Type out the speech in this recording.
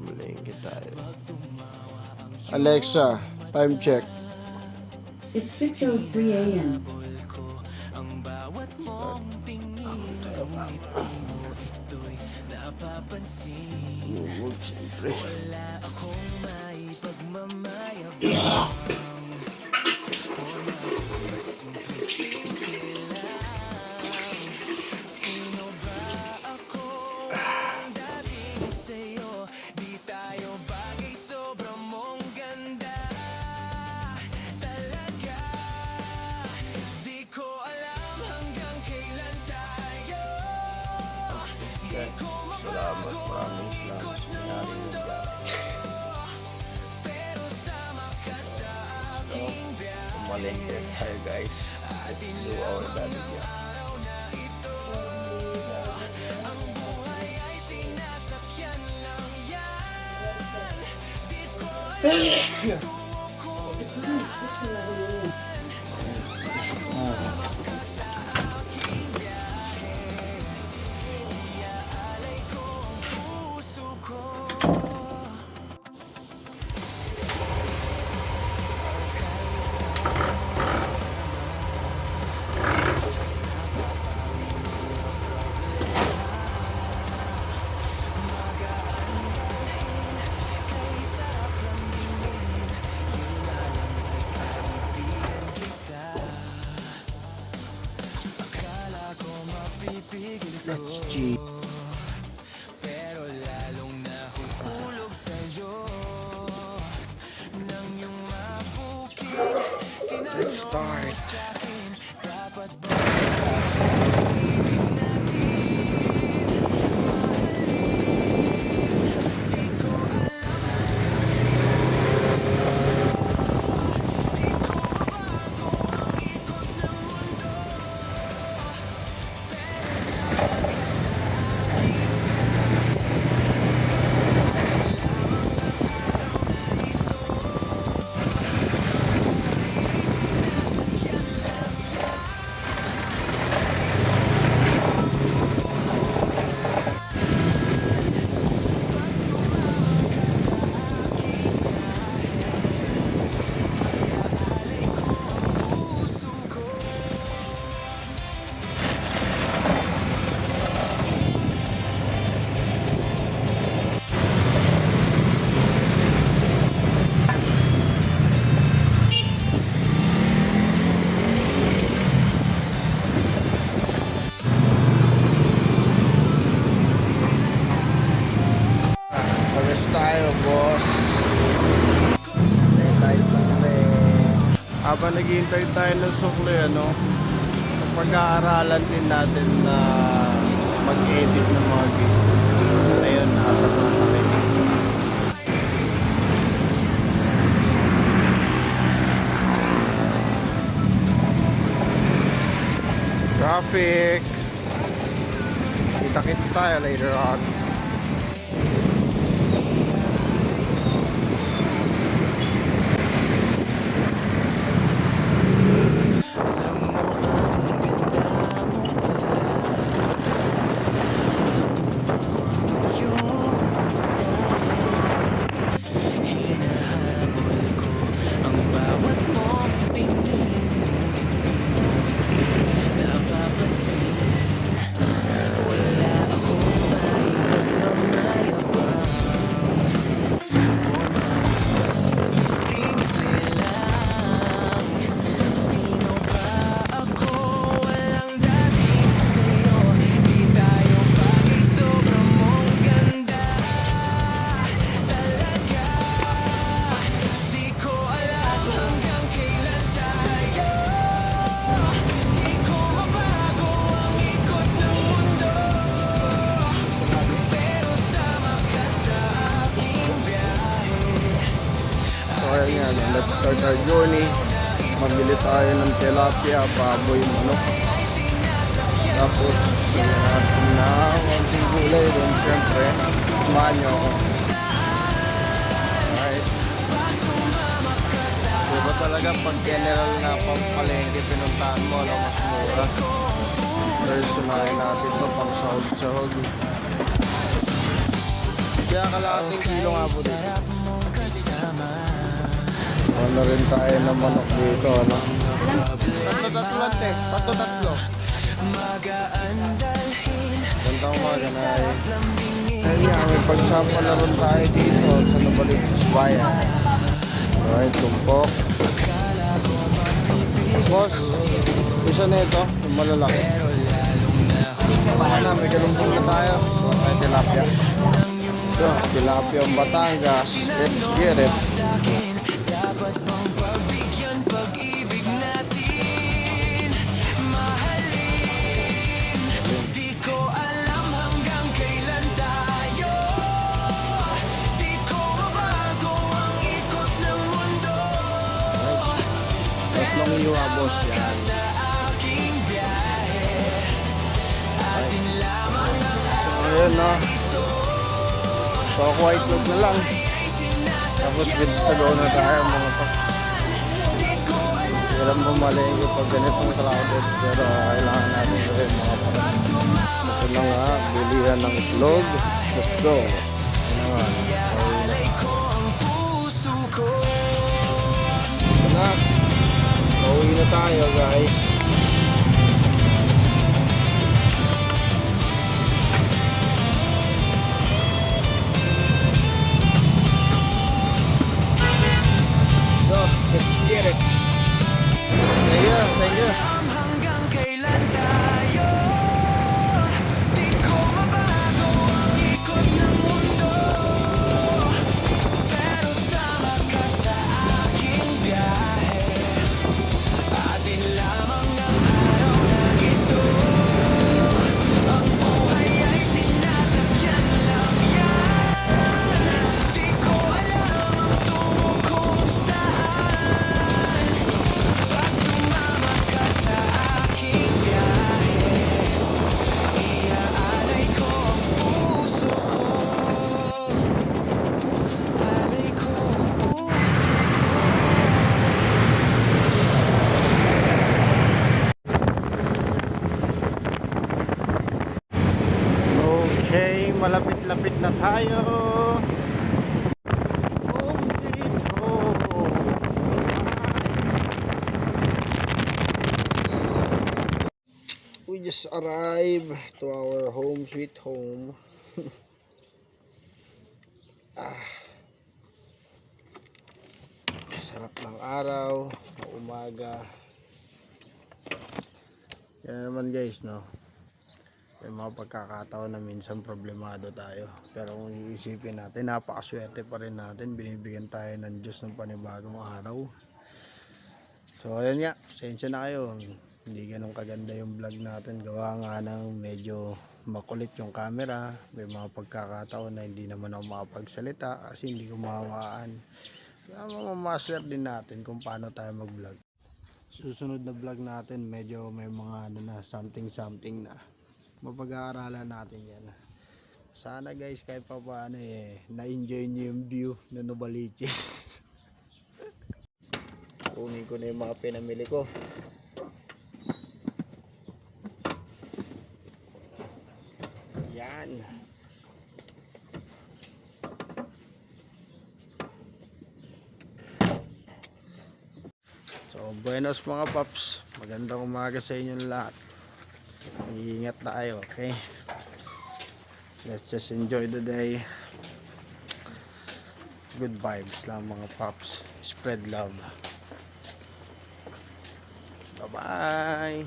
Malingkit tayo. Alexa, time check. It's 6:03 a.m. Huwag siyempre. Salamat, maraming salamat sa nangyari mo dyan. So, umalengke tayo guys. Let's do our daddy dyan. It's only 6:11 a.m. Let's G. Let's start. Pares tayo, boss. Tayo tayo sukli. Habang naghihintay tayo ng sukli, pag-aaralan din natin na mag-edit ng mga video. Ayun, nasa mga nakinig. Traffic. Kita-kita tayo later on. Let's start our journey. Mamili tayo ng tilapia, baboy, manok. Tapos, natin na konting gulay doon. Siyempre, samahan nyo ako. Alright. Diba talaga pag general na pampalengke pinuntahan mo, mas mura. First, unahin natin ito pang sahog-sahog. Kaya kalahating kilo nga po dito. Ano rin tayo ng manok dito, ano? Tatlo-tatlo lang, te. Tatlo-tatlo. Gandang umaga na eh. Ayun nga, may pagsama na rin tayo dito sa Nabaliches Bayan. Alright, tumpok. Boss, isa na ito, yung malalaki. Baka na, may galumpong na tayo. Ay, tilapia. Ito, tilapia ang Batangas. Let's get it. Dapat bang pagbigyan pag-ibig natin? Mahalin. Di ko alam hanggang kailan tayo. Di ko mabago ang ikot ng mundo. Tatlong iwa, boss. Yan. Sa aking biyahe, atin lamang ang Ayun, no. So, white look na lang. Tapos vegetable na tayo mga pa. Hirap bumalengke pag ganitong crowded. Pero kailangan natin rin mga pa. Ito na nga, bilihan ng itlog. Let's go. Ito na nga. alay ko ang puso ko. Ito na. Pauwi na tayo, guys. So, let's get it. Thank you, thank you. Hanggang kailan tayo? Di ko mabago ang ikot ng mundo. Pero sama ka sa aking biyahe, atin lamang ang araw na ito. Ang buhay ay sinasakyan lang yan. Di ko alam ang tungo kung saan. Pag sumama ka sa aking biyahe, iaalay ko ang puso ko. Alay ko ang puso Okay, malapit-lapit na tayo. Home sweet home. We just arrived to our home sweet home. Sarap ng araw, umaga. Yan naman guys, no. May mga pagkakataon na minsan problemado tayo. Pero kung iisipin natin, napakaswerte pa rin natin. Binibigyan tayo ng Diyos ng panibagong araw. So ayun nga, pasensya na kayo. Hindi ganun kaganda yung vlog natin. Gawa nga ng medyo makulit yung camera. May mga pagkakataon na hindi naman ako makapagsalita kasi hindi ko mahawaan. Kaya mamamaster din natin kung paano tayo mag vlog. Susunod na vlog natin medyo may mga ano na something na mapag-aaralan natin yan. Sana guys kahit pa paano na-enjoy nyo yung view ng Nabaliches. Kunin ko na yung mga pinamili ko. Yan. So buenos mga paps, magandang umaga sa inyong lahat. Iingat tayo, okay? Let's just enjoy the day. Good vibes lang mga paps. Spread love. Bye bye.